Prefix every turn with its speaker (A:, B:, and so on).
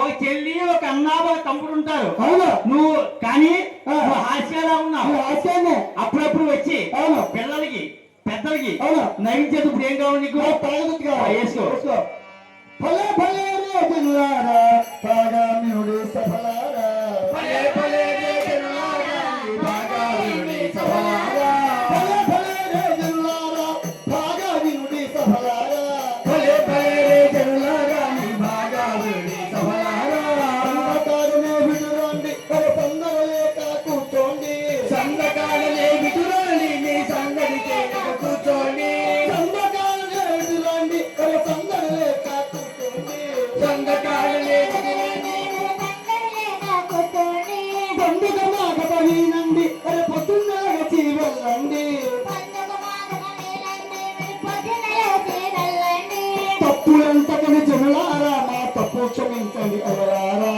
A: ఒక చెల్లి ఒక అన్న ఒక తమ్ముడు ఉంటారు.
B: అవును.
A: నువ్వు కానీ హాస్యాలా ఉన్నావు.
B: హాస్యాన్ని
A: అప్పుడప్పుడు వచ్చి
B: అవును
A: పిల్లలకి పెద్దలకి
B: అవును
A: నైవేద్యం ఇప్పుడు ఏం కావాలి నీకు?
B: తాగదుగా
A: వేసుకో.
B: భలే భలే రోజులారా భాగామినుడి సఫలారా
A: భలే భలే రోజులారా భాగామినుడి సఫలారా
B: భలే భలే రోజులారా భాగామినుడి సఫలారా
A: భలే భలే రోజులారా భాగామినుడి సఫలారా
B: సందకాలనే విడురండి సందరలేక కూర్చోండి
A: సందకాలనే విడురండి నీ సందడి చేయక కూర్చోండి
B: సందకాలనే విడురండి సందరలేక కూర్చోండి
A: సందకాలనే
B: పండుగ మాట పడినండి పొద్దున్న వచ్చి వెళ్ళండి తప్పులంతకని జనులారా మా తప్పు క్షమించండి ఎవరారా